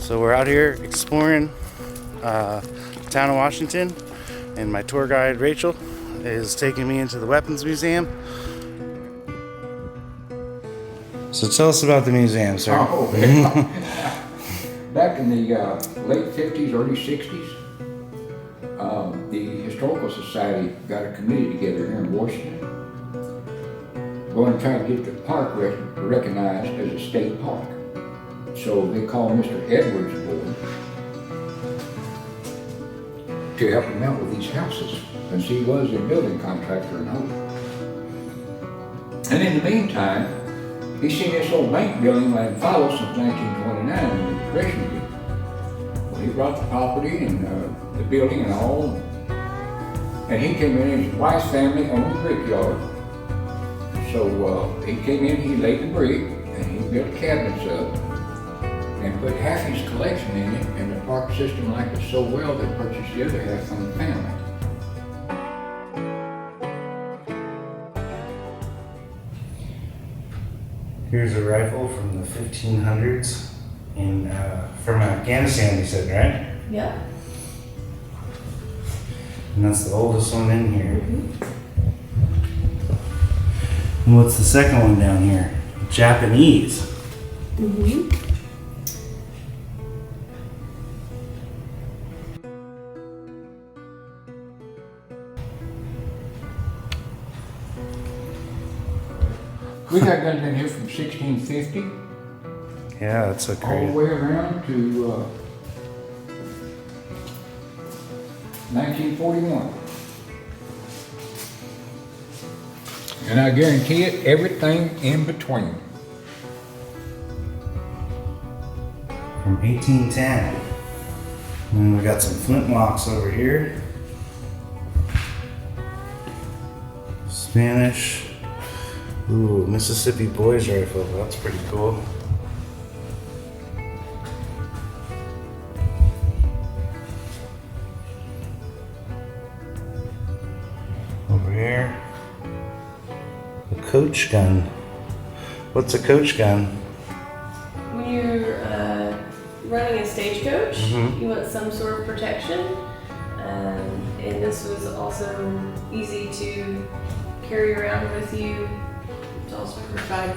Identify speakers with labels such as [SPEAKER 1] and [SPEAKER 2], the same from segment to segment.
[SPEAKER 1] So we're out here exploring the town of Washington, and my tour guide Rachel is taking me into the Weapons Museum. So tell us about the museum, sir.
[SPEAKER 2] Oh, yeah. Back in the late 50s, early 60s, the Historical Society got a committee together here in Washington, going to try to get the park recognized as a state park. So they called Mr. Edwards aboard to help him out with these houses, since he was a building contractor in Hope. And in the meantime, he's seen this old bank building that had followed since 1929 in the Depression year. Well, he brought the property and the building and all, and he came in, his wife's family owned the brickyard. So he came in, he laid the brick, and he built cabinets up, and put half his collection in it, and the park system liked it so well they purchased the other half from the family.
[SPEAKER 1] Here's a rifle from the 1500s from Afghanistan, you said, right?
[SPEAKER 3] Yeah.
[SPEAKER 1] And that's the oldest one in here.
[SPEAKER 3] Mm-hmm.
[SPEAKER 1] And what's the second one down here? Japanese.
[SPEAKER 3] Mm-hmm.
[SPEAKER 2] We got guns in here from 1650
[SPEAKER 1] Yeah, that's a
[SPEAKER 2] all the
[SPEAKER 1] great.
[SPEAKER 2] way around to 1941. And I guarantee it, everything in between.
[SPEAKER 1] From 1810. And we got some flintlocks over here. Spanish. Ooh, Mississippi Boys rifle. That's pretty cool. Over here. A coach gun. What's a coach gun?
[SPEAKER 3] When you're running a stagecoach,
[SPEAKER 1] Mhm.
[SPEAKER 3] you want some sort of protection. And this was also easy to carry around with you. To also provide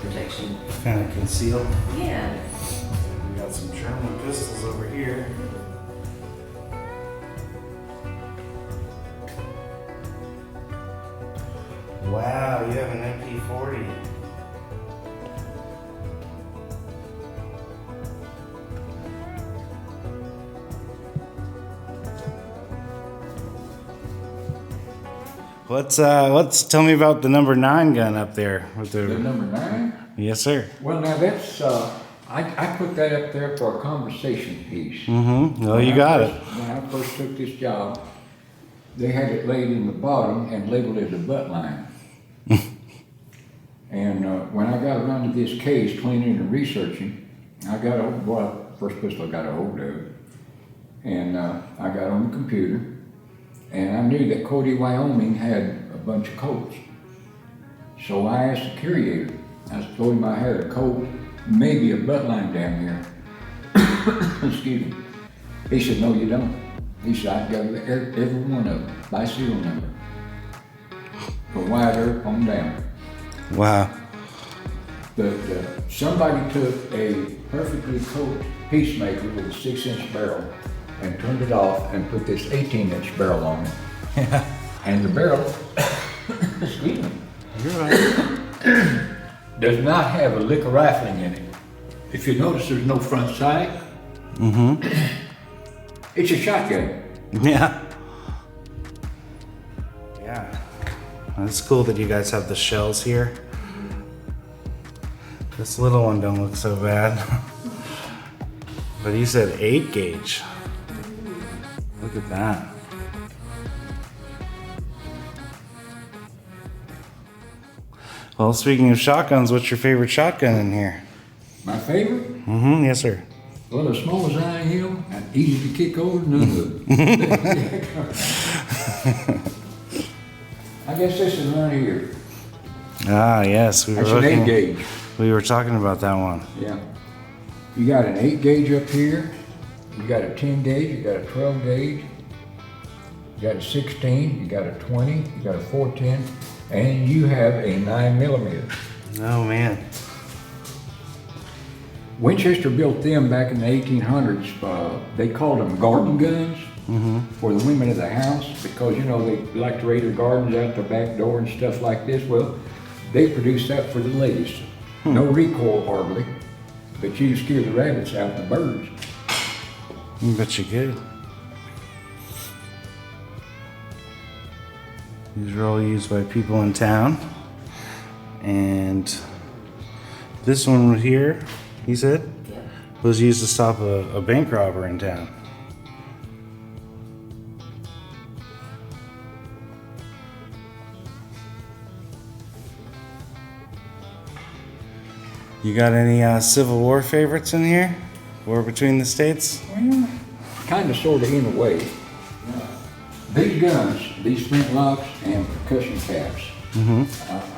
[SPEAKER 3] protection.
[SPEAKER 1] Kind of concealed.
[SPEAKER 3] Yeah.
[SPEAKER 1] We got some German pistols over here. Wow, you have an MP40. Let's tell me about the number 9 gun up there with
[SPEAKER 2] The
[SPEAKER 1] the.
[SPEAKER 2] number 9?
[SPEAKER 1] Yes, sir.
[SPEAKER 2] Well, now that's, I put that up there for a conversation piece.
[SPEAKER 1] Mm-hmm. Well, you got it.
[SPEAKER 2] When I first took this job, they had it laid in the bottom and labeled as a butt line. And when I got around to this case, cleaning and researching, I got first pistol I got a hold of, and I got on the computer, and I knew that Cody, Wyoming had a bunch of Colts. So I asked the curator, I told him I had a Colt, maybe a butt line down here. Excuse me. He said, no, you don't. He said, I've got every one of them by serial number. From Wyatt Earp on down.
[SPEAKER 1] Wow.
[SPEAKER 2] But somebody took a perfectly coated Peacemaker with a 6-inch barrel and turned it off and put this 18-inch barrel on it. And the barrel, excuse me,
[SPEAKER 1] You're right.
[SPEAKER 2] does not have a lick of rifling in it. If you notice, there's no front sight.
[SPEAKER 1] Mm-hmm.
[SPEAKER 2] It's a shotgun.
[SPEAKER 1] Yeah. Yeah. It's cool that you guys have the shells here. This little one don't look so bad. But you said 8 gauge. Look at that. Well, speaking of shotguns, what's your favorite shotgun in here?
[SPEAKER 2] My favorite?
[SPEAKER 1] Mm-hmm, yes, sir.
[SPEAKER 2] Well, as small as I am, and easy to kick over, none of them. I guess this is right here.
[SPEAKER 1] Ah, yes,
[SPEAKER 2] That's an 8 gauge.
[SPEAKER 1] We were talking about that one.
[SPEAKER 2] Yeah. You got an 8 gauge up here, you got a 10 gauge, you got a 12 gauge, you got a 16, you got a 20, you got a 410, and you have a 9mm.
[SPEAKER 1] Oh man.
[SPEAKER 2] Winchester built them back in the 1800s. They called them garden guns for the women of the house because, you know, they like to raid their gardens out the back door and stuff like this. Well, they produced that for the ladies. No recoil hardly, but you scare the rabbits out and the birds.
[SPEAKER 1] I bet you could. These are all used by people in town. And this one right here, he said, was used to stop a bank robber in town. You got any Civil War favorites in here? War between the states?
[SPEAKER 2] Kind of, sort of, in a way. These guns, these flintlocks and percussion caps,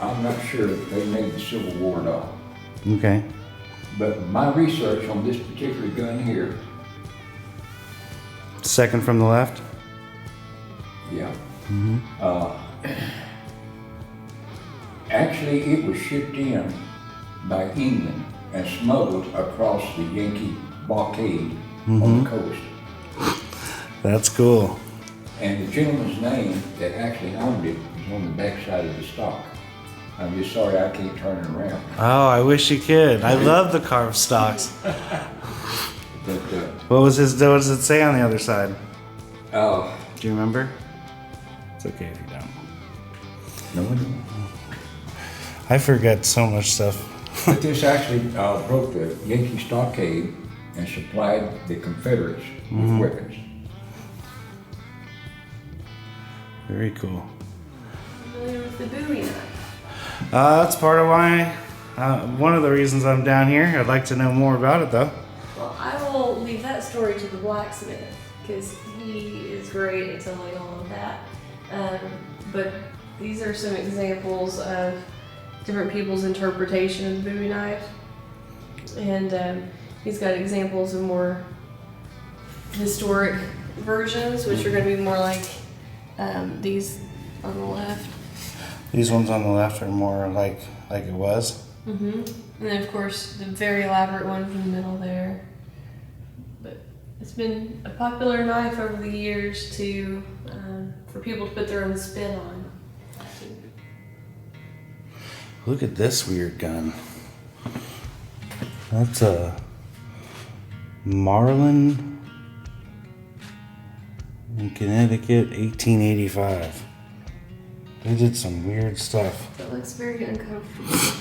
[SPEAKER 2] I'm not sure if they made the Civil War at all.
[SPEAKER 1] Okay.
[SPEAKER 2] But my research on this particular gun here,
[SPEAKER 1] Second from the left?
[SPEAKER 2] yeah. Actually, it was shipped in by England and smuggled across the Yankee blockade on the coast.
[SPEAKER 1] That's cool.
[SPEAKER 2] And the gentleman's name that actually owned it is on the backside of the stock. I'm just sorry I can't turn it around.
[SPEAKER 1] Oh, I wish you could. I love the carved stocks.
[SPEAKER 2] But,
[SPEAKER 1] What does it say on the other side?
[SPEAKER 2] oh,
[SPEAKER 1] Do you remember? It's okay if you don't.
[SPEAKER 2] no one.
[SPEAKER 1] I forget so much stuff.
[SPEAKER 2] But this actually broke the Yankee stockade and supplied the Confederates with weapons.
[SPEAKER 1] Very cool.
[SPEAKER 3] Familiar with the Bowie knife?
[SPEAKER 1] That's part of why, one of the reasons I'm down here. I'd like to know more about it though.
[SPEAKER 3] Well, I will leave that story to the blacksmith because he is great at telling all of that. But these are some examples of different people's interpretation of the Bowie knife. And he's got examples of more historic versions, which are going to be more like these on the left.
[SPEAKER 1] These ones on the left are more like it was.
[SPEAKER 3] And then, of course, the very elaborate one in the middle there. But it's been a popular knife over the years to for people to put their own spin on.
[SPEAKER 1] Look at this weird gun. That's a Marlin in Connecticut, 1885. They did some weird stuff.
[SPEAKER 3] It looks very uncomfortable.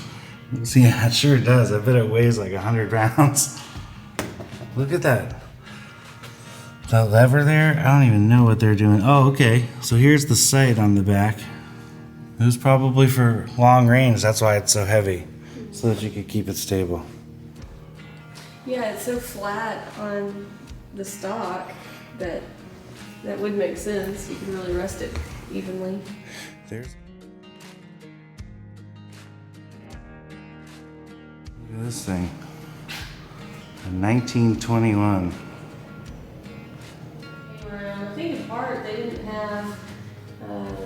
[SPEAKER 1] Yeah, it sure does. I bet it weighs like 100 pounds. Look at that. That lever there, I don't even know what they're doing. Oh, okay. So here's the sight on the back. It was probably for long range. That's why it's so heavy, so that you could keep it stable.
[SPEAKER 3] Yeah, it's so flat on the stock that would make sense. You can really rest it evenly.
[SPEAKER 1] There's. Look at this thing. A 1921.
[SPEAKER 3] I think in part they didn't have a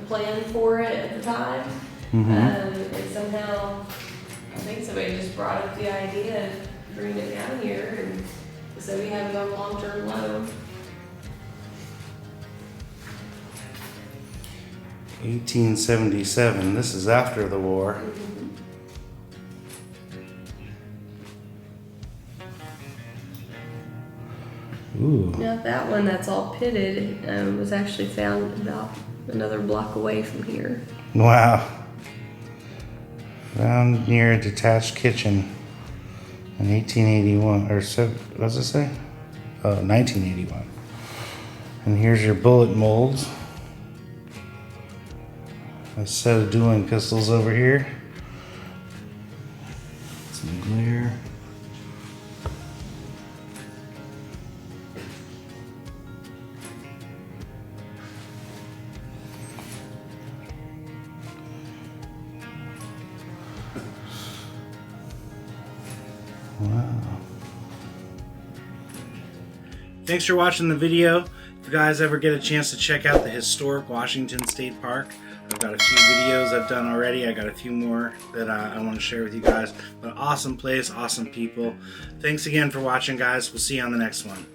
[SPEAKER 3] plan for it at the time. And somehow, I think somebody just brought up the idea of bringing it down here, and so we have it on long-term loan.
[SPEAKER 1] 1877. This is after the war. Ooh.
[SPEAKER 3] Now that one that's all pitted was actually found about another block away from here.
[SPEAKER 1] Wow. Found near a detached kitchen in 1881, or so, what does it say? 1981. And here's your bullet molds. A set of dueling pistols over here. Some glare. Wow. Thanks for watching the video. If you guys ever get a chance to check out the historic Washington State Park, I've got a few videos I've done already. I got a few more that I want to share with you guys. But awesome place, awesome people. Thanks again for watching, guys. We'll see you on the next one.